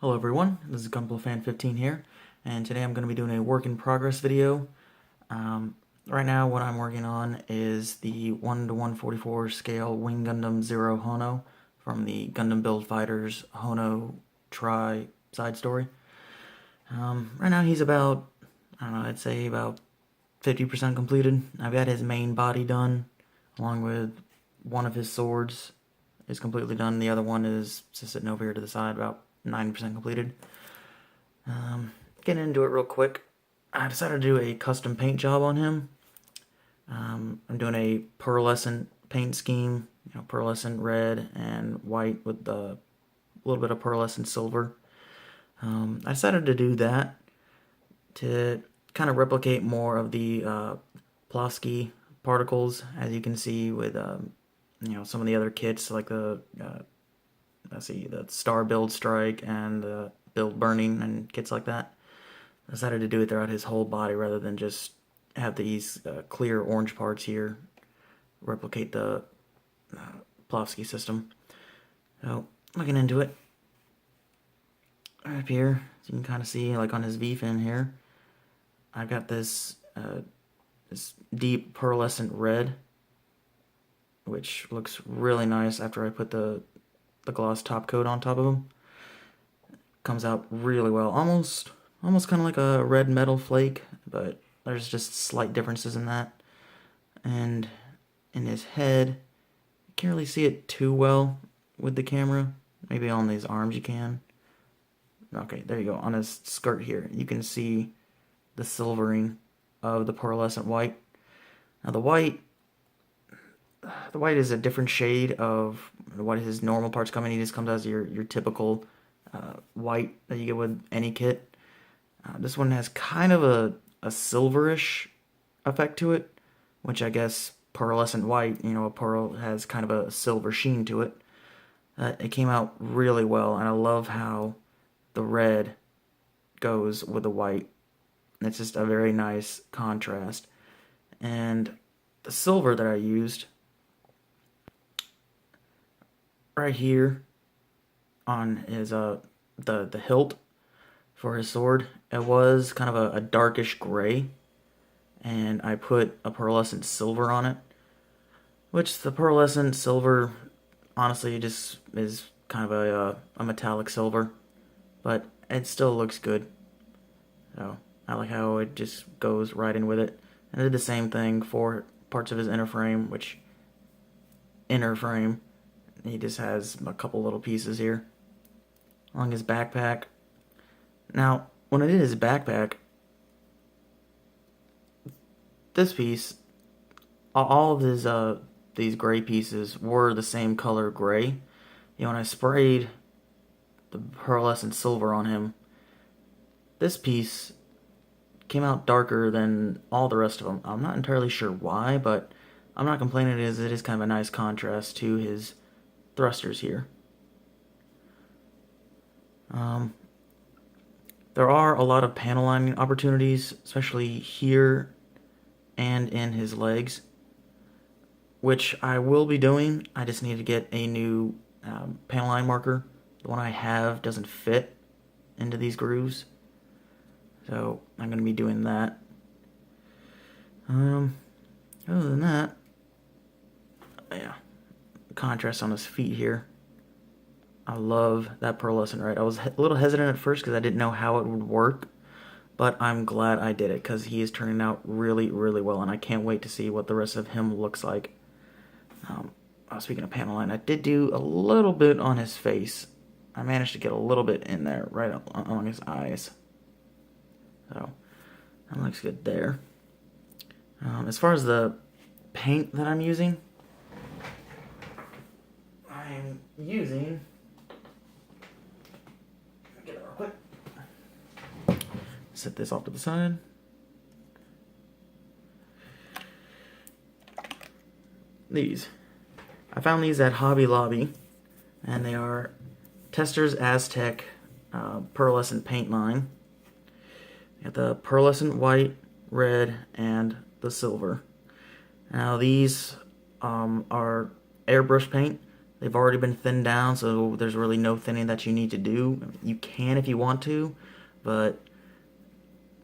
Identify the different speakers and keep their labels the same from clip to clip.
Speaker 1: Hello everyone, this is GunpleFan15 here, and today I'm going to be doing a work in progress video. Right now what I'm working on is the 1:144 scale Wing Gundam Zero Honoo from the Gundam Build Fighters Honoo Try side story. Right now he's about, I don't know, I'd say about 50% completed. I've got his main body done, along with one of his swords is completely done. The other one is just sitting over here to the side, about 90% completed. Getting into it real quick, I decided to do a custom paint job on him. I'm doing a pearlescent paint scheme, pearlescent red and white with a little bit of pearlescent silver. I decided to do that to kind of replicate more of the Plavsky particles, as you can see with some of the other kits like the the Star Build Strike and the Build Burning and kits like that. I decided to do it throughout his whole body rather than just have these clear orange parts here replicate the Plavsky system. So, looking into it, right up here, so you can kind of see, like on his V-fin here, I've got this this deep pearlescent red, which looks really nice after I put the gloss top coat on top of him. Comes out really well, almost kind of like a red metal flake, but there's just slight differences in that. And in his head, you can't really see it too well with the camera. Maybe on these arms you can. Okay, there you go. On his skirt here, you can see the silvering of the pearlescent white. Now the white is a different shade of what his normal parts come in. He just comes as your typical white that you get with any kit. This one has kind of a silverish effect to it, which I guess pearlescent white, a pearl has kind of a silver sheen to it. It came out really well, and I love how the red goes with the white. It's just a very nice contrast. And the silver that I used right here on his the hilt for his sword, it was kind of a darkish gray, and I put a pearlescent silver on it, which the pearlescent silver honestly just is kind of a metallic silver, but it still looks good. So I like how it just goes right in with it. And I did the same thing for parts of his inner frame, he just has a couple little pieces here along his backpack. Now, when I did his backpack, this piece, all of his these gray pieces were the same color gray. When I sprayed the pearlescent silver on him, this piece came out darker than all the rest of them. I'm not entirely sure why, but I'm not complaining. It is kind of a nice contrast to his thrusters here. There are a lot of panel lining opportunities, especially here and in his legs, which I will be doing. I just need to get a new panel line marker. The one I have doesn't fit into these grooves, so I'm going to be doing that. Other than that, yeah, contrast on his feet here. I love that pearlescent red. I was a little hesitant at first because I didn't know how it would work, but I'm glad I did it because he is turning out really, really well, and I can't wait to see what the rest of him looks like. Speaking of panel line, I did do a little bit on his face. I managed to get a little bit in there, right along his eyes. So, that looks good there. As far as the paint that I'm using, get it real quick. Set this off to the side. I found these at Hobby Lobby, and they are Tester's Aztec pearlescent paint line. Got the pearlescent white, red, and the silver. Now these are airbrush paint. They've already been thinned down, so there's really no thinning that you need to do. You can if you want to, but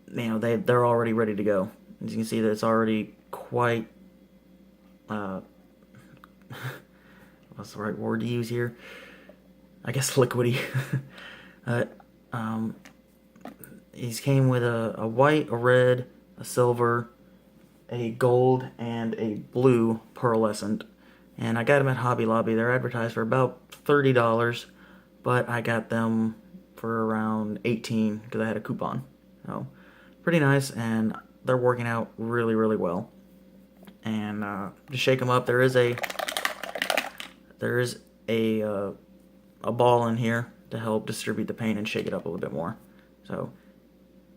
Speaker 1: they're already ready to go. As you can see, that it's already quite what's the right word to use here? I guess liquidy. uh, um, These came with a white, a red, a silver, a gold, and a blue pearlescent. And I got them at Hobby Lobby. They're advertised for about $30, but I got them for around $18 because I had a coupon. So, pretty nice, and they're working out really, really well. And to shake them up, there is a ball in here to help distribute the paint and shake it up a little bit more. So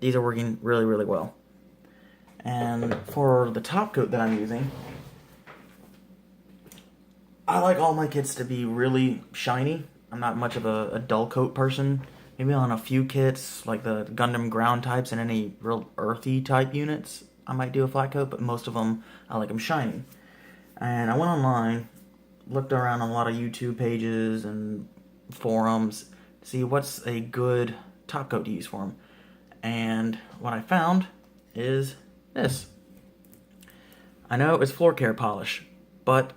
Speaker 1: these are working really, really well. And for the top coat that I'm using, I like all my kits to be really shiny. I'm not much of a dull coat person. Maybe on a few kits, like the Gundam ground types and any real earthy type units, I might do a flat coat, but most of them, I like them shiny. And I went online, looked around on a lot of YouTube pages and forums to see what's a good top coat to use for them. And what I found is this. I know it's floor care polish, but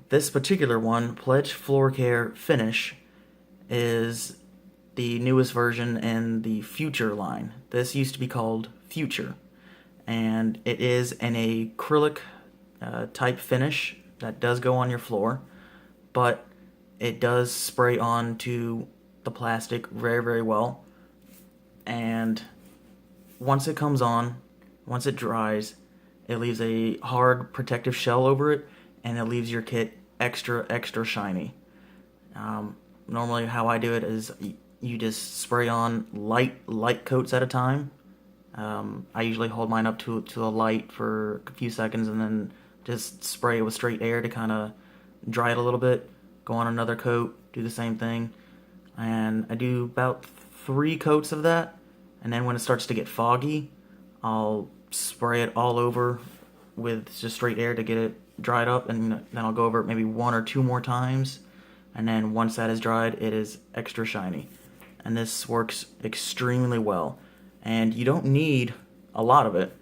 Speaker 1: this particular one, Pledge Floor Care Finish, is the newest version in the Future line. This used to be called Future, and it is an acrylic type finish that does go on your floor, but it does spray onto the plastic very, very well. And once it comes on, once it dries, it leaves a hard protective shell over it, and it leaves your kit extra, extra shiny. Normally how I do it is you just spray on light coats at a time. I usually hold mine up to a light for a few seconds and then just spray it with straight air to kind of dry it a little bit. Go on another coat, do the same thing. And I do about 3 coats of that. And then when it starts to get foggy, I'll spray it all over with just straight air to get it dried up. And then I'll go over it maybe 1 or 2 more times. And then once that is dried, it is extra shiny. And this works extremely well. And you don't need a lot of it.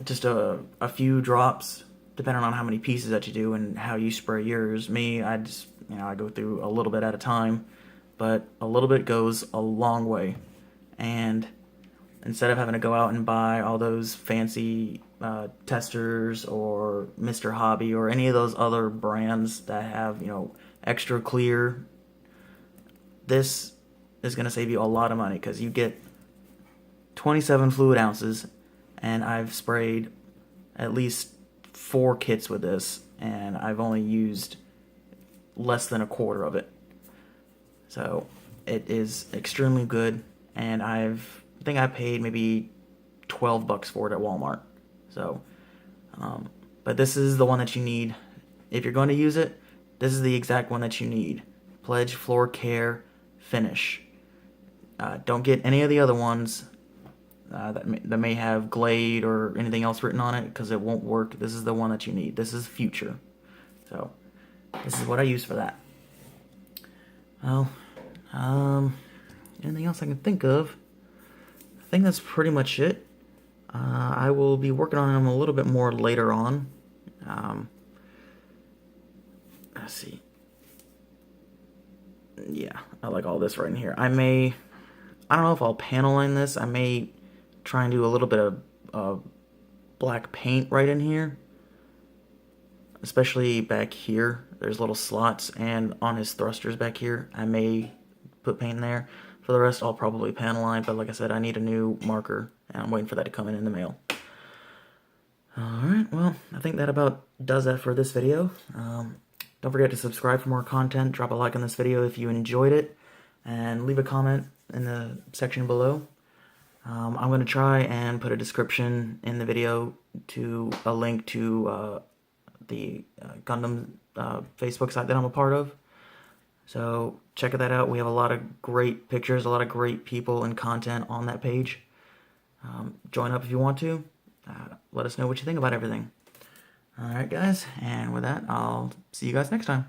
Speaker 1: Just a few drops, depending on how many pieces that you do and how you spray yours. Me, I just, I go through a little bit at a time, but a little bit goes a long way. And instead of having to go out and buy all those fancy testers or Mr. Hobby or any of those other brands that have, extra clear, this is going to save you a lot of money because you get 27 fluid ounces, and I've sprayed at least 4 kits with this, and I've only used less than a quarter of it. So it is extremely good, and I think I paid maybe $12 for it at Walmart. So, but this is the one that you need. If you're going to use it, this is the exact one that you need. Pledge Floor Care Finish. Don't get any of the other ones that may have Glade or anything else written on it, because it won't work. This is the one that you need. This is Future. So, this is what I use for that. Well, anything else I can think of? I think that's pretty much it. I will be working on them a little bit more later on. Let's see. Yeah, I like all this right in here. I don't know if I'll panel line this. I may try and do a little bit of black paint right in here. Especially back here. There's little slots, and on his thrusters back here, I may put paint in there. For the rest, I'll probably panel line, but like I said, I need a new marker, and I'm waiting for that to come in the mail. Alright, well, I think that about does that for this video. Don't forget to subscribe for more content, drop a like on this video if you enjoyed it, and leave a comment in the section below. I'm going to try and put a description in the video to a link to the Gundam Facebook site that I'm a part of. So check that out. We have a lot of great pictures, a lot of great people and content on that page. Join up if you want to. Let us know what you think about everything. All right, guys, and with that, I'll see you guys next time.